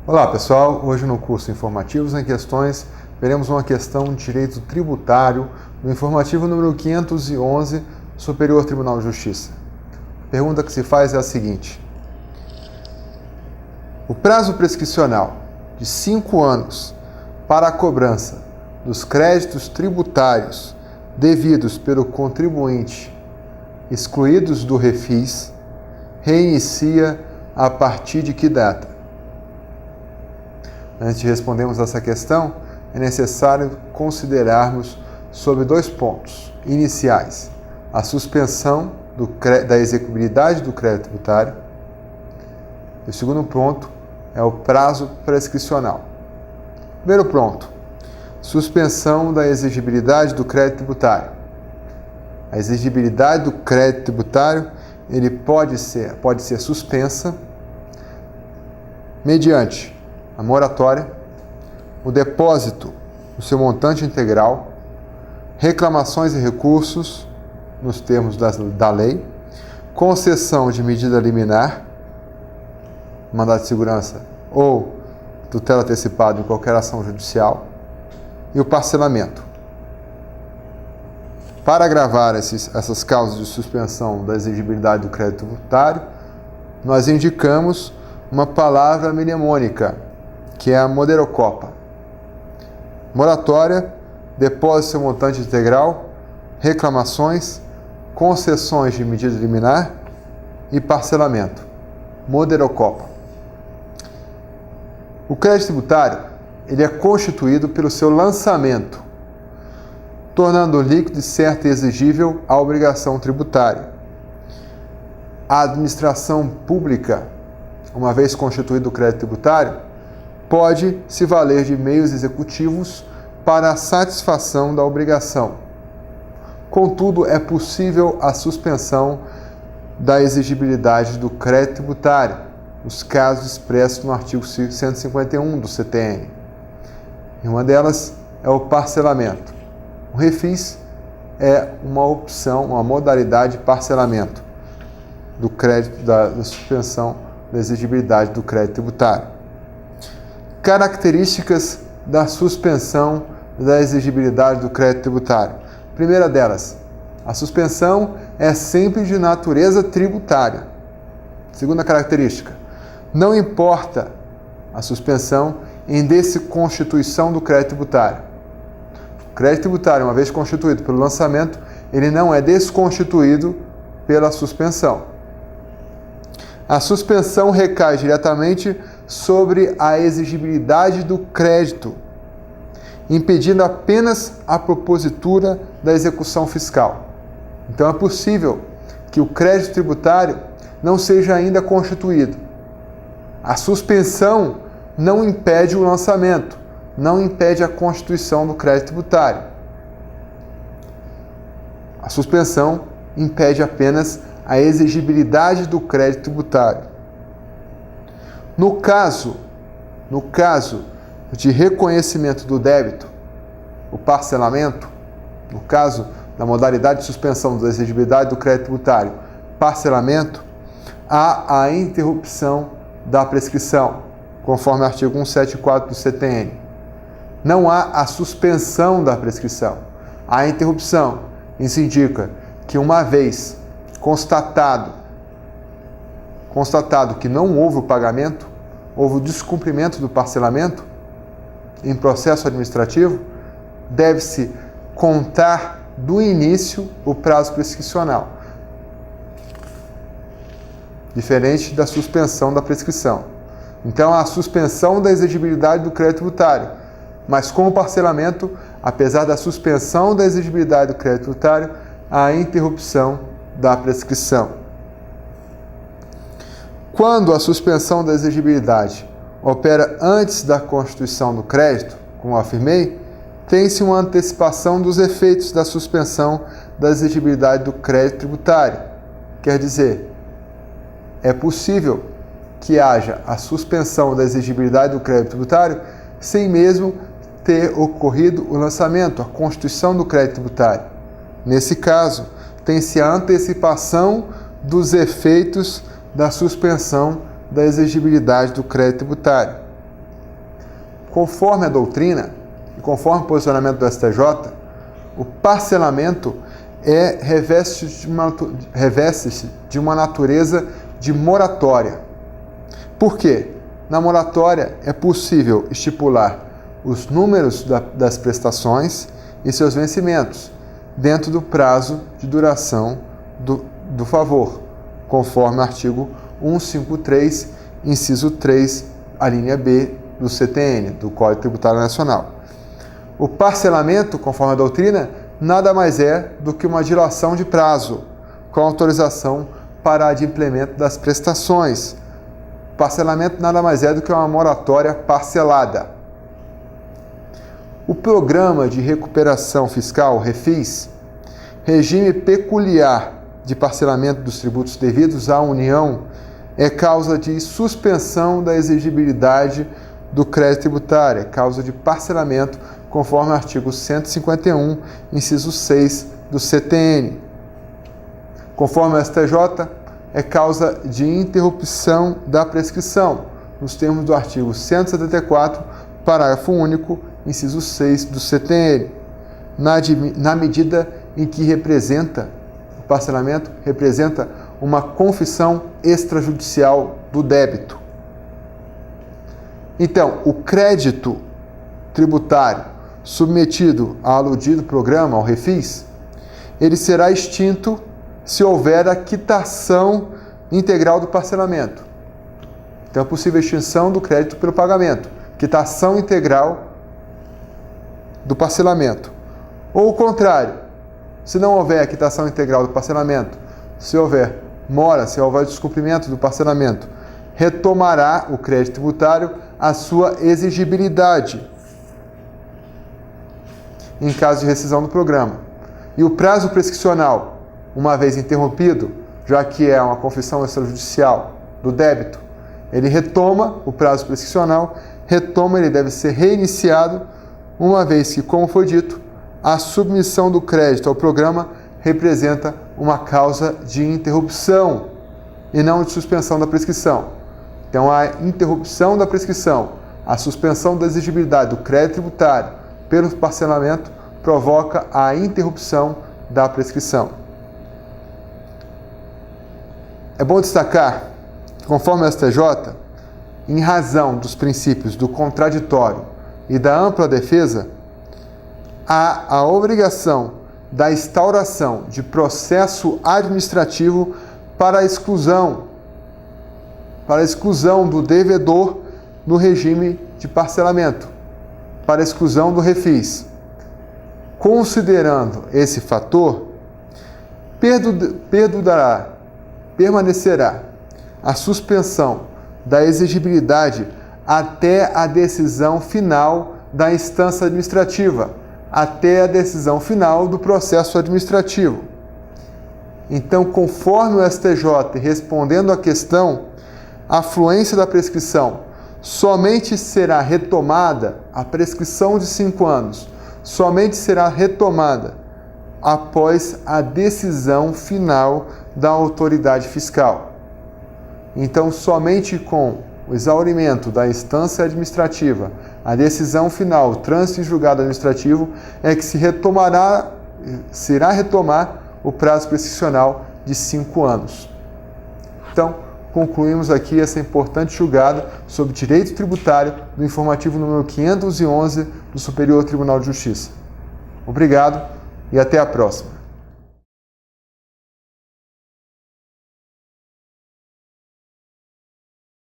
Olá pessoal, hoje no curso Informativos em Questões veremos uma questão de direito tributário no informativo número 511, Superior Tribunal de Justiça. A pergunta que se faz é a seguinte: o prazo prescricional de 5 anos para a cobrança dos créditos tributários devidos pelo contribuinte excluídos do refis reinicia a partir de que data? Antes de respondermos essa questão, é necessário considerarmos sobre 2 pontos iniciais: a suspensão da execuibilidade do crédito tributário, e o segundo ponto é o prazo prescricional. Primeiro ponto: suspensão da exigibilidade do crédito tributário. A exigibilidade do crédito tributário ele pode ser suspensa mediante a moratória, o depósito no seu montante integral, reclamações e recursos nos termos da lei, concessão de medida liminar, mandado de segurança ou tutela antecipada em qualquer ação judicial, e o parcelamento. Para agravar essas causas de suspensão da exigibilidade do crédito tributário, nós indicamos uma palavra mnemônica, que é a moderocopa. Moratória, depósito seu montante integral, reclamações, concessões de medida liminar e parcelamento. Moderocopa. O crédito tributário ele é constituído pelo seu lançamento, tornando líquido, certo e exigível a obrigação tributária. A administração pública, uma vez constituído o crédito tributário, pode se valer de meios executivos para a satisfação da obrigação. Contudo, é possível a suspensão da exigibilidade do crédito tributário, nos casos expressos no artigo 151 do CTN. E uma delas é o parcelamento. O refis é uma opção, uma modalidade de parcelamento do crédito, da suspensão da exigibilidade do crédito tributário. Características da suspensão da exigibilidade do crédito tributário. Primeira delas, a suspensão é sempre de natureza tributária. Segunda característica, não importa a suspensão em desconstituição do crédito tributário. O crédito tributário, uma vez constituído pelo lançamento, ele não é desconstituído pela suspensão. A suspensão recai diretamente sobre a exigibilidade do crédito, impedindo apenas a propositura da execução fiscal. Então é possível que o crédito tributário não seja ainda constituído. A suspensão não impede o lançamento, não impede a constituição do crédito tributário. A suspensão impede apenas a exigibilidade do crédito tributário. No caso de reconhecimento do débito, o parcelamento, no caso da modalidade de suspensão da exigibilidade do crédito tributário, parcelamento, há a interrupção da prescrição, conforme o artigo 174 do CTN. Não há a suspensão da prescrição, há a interrupção. Isso indica que uma vez constatado que não houve o pagamento, houve o descumprimento do parcelamento em processo administrativo, deve-se contar do início o prazo prescricional, diferente da suspensão da prescrição. Então, a suspensão da exigibilidade do crédito tributário, mas com o parcelamento, apesar da suspensão da exigibilidade do crédito tributário, há a interrupção da prescrição. Quando a suspensão da exigibilidade opera antes da constituição do crédito, como afirmei, tem-se uma antecipação dos efeitos da suspensão da exigibilidade do crédito tributário. Quer dizer, é possível que haja a suspensão da exigibilidade do crédito tributário sem mesmo ter ocorrido o lançamento, a constituição do crédito tributário. Nesse caso, tem-se a antecipação dos efeitos da suspensão da exigibilidade do crédito tributário. Conforme a doutrina e conforme o posicionamento do STJ, o parcelamento reveste-se de uma natureza de moratória. Por quê? Na moratória é possível estipular os números das prestações e seus vencimentos dentro do prazo de duração do favor, conforme o artigo 153, inciso 3, a linha B do CTN, do Código Tributário Nacional. O parcelamento, conforme a doutrina, nada mais é do que uma dilação de prazo, com autorização para adimplemento das prestações. Parcelamento nada mais é do que uma moratória parcelada. O Programa de Recuperação Fiscal, REFIS, regime peculiar de parcelamento dos tributos devidos à União, é causa de suspensão da exigibilidade do crédito tributário, é causa de parcelamento, conforme o artigo 151, inciso 6 do CTN. Conforme o STJ, é causa de interrupção da prescrição, nos termos do artigo 174, parágrafo único, inciso 6 do CTN, na medida em que o parcelamento representa uma confissão extrajudicial do débito. Então, o crédito tributário submetido ao aludido programa, ao REFIS, ele será extinto se houver a quitação integral do parcelamento. Então, é possível a extinção do crédito pelo pagamento, quitação integral do parcelamento. Ou o contrário, se não houver a quitação integral do parcelamento, se houver mora, se houver descumprimento do parcelamento, retomará o crédito tributário a sua exigibilidade em caso de rescisão do programa. E o prazo prescricional, uma vez interrompido, já que é uma confissão extrajudicial do débito, ele retoma o prazo prescricional, ele deve ser reiniciado, uma vez que, como foi dito, a submissão do crédito ao programa representa uma causa de interrupção e não de suspensão da prescrição. Então, a interrupção da prescrição, a suspensão da exigibilidade do crédito tributário pelo parcelamento provoca a interrupção da prescrição. É bom destacar que, conforme o STJ, em razão dos princípios do contraditório e da ampla defesa, há a obrigação da instauração de processo administrativo para a exclusão do devedor no regime de parcelamento, para a exclusão do REFIS. Considerando esse fator, permanecerá a suspensão da exigibilidade até a decisão final da instância administrativa, até a decisão final do processo administrativo. Então, conforme o STJ respondendo à questão, a fluência da prescrição somente será retomada, a prescrição de 5 anos, somente será retomada após a decisão final da autoridade fiscal. Então, somente com o exaurimento da instância administrativa, a decisão final, o trânsito em julgado administrativo, é que se irá retomar o prazo prescricional de 5 anos. Então, concluímos aqui essa importante julgada sobre direito tributário do informativo número 511 do Superior Tribunal de Justiça. Obrigado e até a próxima.